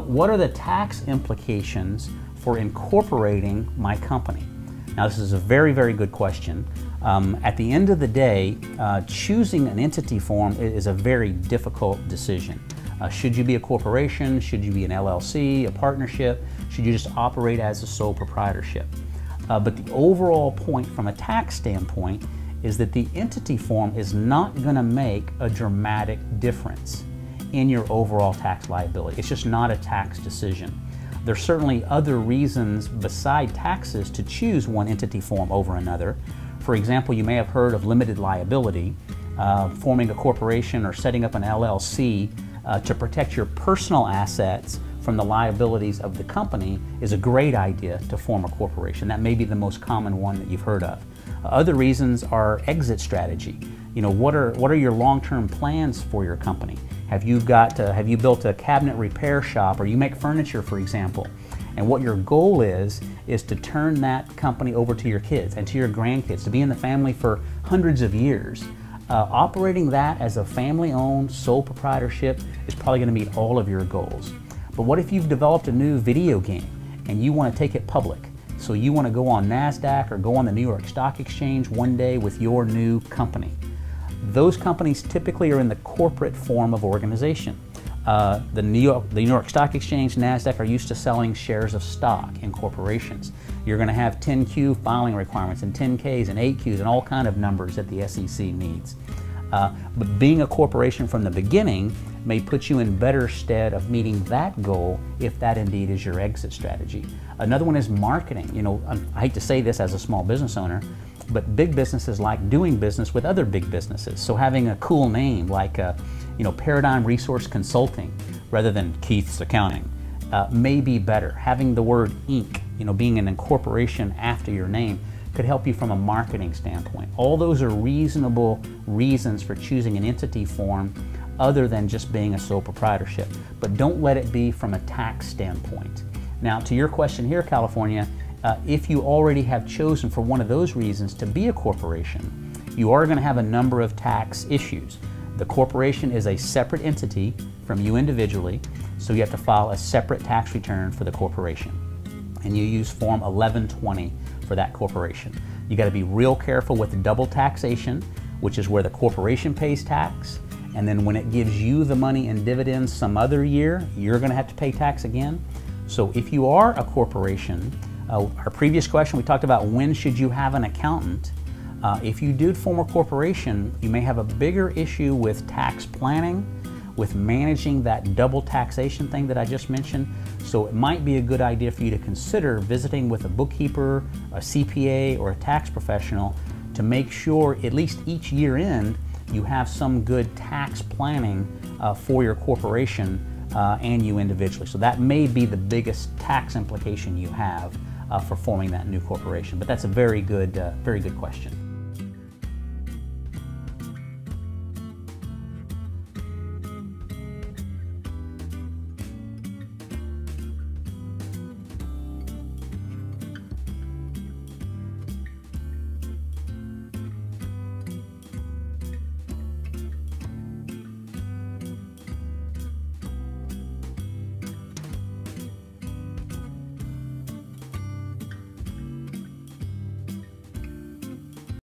what are the tax implications for incorporating my company? Now, this is a very, very good question. At the end of the day, choosing an entity form is a very difficult decision. Should you be a corporation? Should you be an LLC, a partnership? Should you just operate as a sole proprietorship? But the overall point from a tax standpoint is that the entity form is not going to make a dramatic difference in your overall tax liability. It's just not a tax decision. There's certainly other reasons beside taxes to choose one entity form over another. For example, you may have heard of limited liability. Forming a corporation or setting up an LLC to protect your personal assets from the liabilities of the company is a great idea to form a corporation. That may be the most common one that you've heard of. Other reasons are exit strategy. You know, what are your long-term plans for your company? Have you built a cabinet repair shop, or you make furniture, for example? And what your goal is to turn that company over to your kids and to your grandkids, to be in the family for hundreds of years. Operating that as a family-owned sole proprietorship is probably going to meet all of your goals. But what if you've developed a new video game and you want to take it public? So you want to go on NASDAQ or go on the New York Stock Exchange one day with your new company. Those companies typically are in the corporate form of organization. The New York Stock Exchange, NASDAQ, are used to selling shares of stock in corporations. You're going to have 10Q filing requirements and 10Ks and 8Qs and all kind of numbers that the SEC needs. But being a corporation from the beginning may put you in better stead of meeting that goal if that indeed is your exit strategy. Another one is marketing. You know, I hate to say this as a small business owner, but big businesses like doing business with other big businesses. So having a cool name like Paradigm Resource Consulting rather than Keith's Accounting may be better. Having the word Inc., being an incorporation after your name, could help you from a marketing standpoint. All those are reasonable reasons for choosing an entity form other than just being a sole proprietorship. But don't let it be from a tax standpoint. Now, to your question here, California, if you already have chosen for one of those reasons to be a corporation, you are going to have a number of tax issues. The corporation is a separate entity from you individually, so you have to file a separate tax return for the corporation. And you use Form 1120 for that corporation. You got to be real careful with double taxation, which is where the corporation pays tax, and then when it gives you the money in dividends some other year, you're going to have to pay tax again. So if you are a corporation, our previous question, we talked about when should you have an accountant. If you do form a corporation, you may have a bigger issue with tax planning, with managing that double taxation thing that I just mentioned. So it might be a good idea for you to consider visiting with a bookkeeper, a CPA, or a tax professional to make sure at least each year end you have some good tax planning for your corporation and you individually. So that may be the biggest tax implication you have for forming that new corporation. But that's a very good question.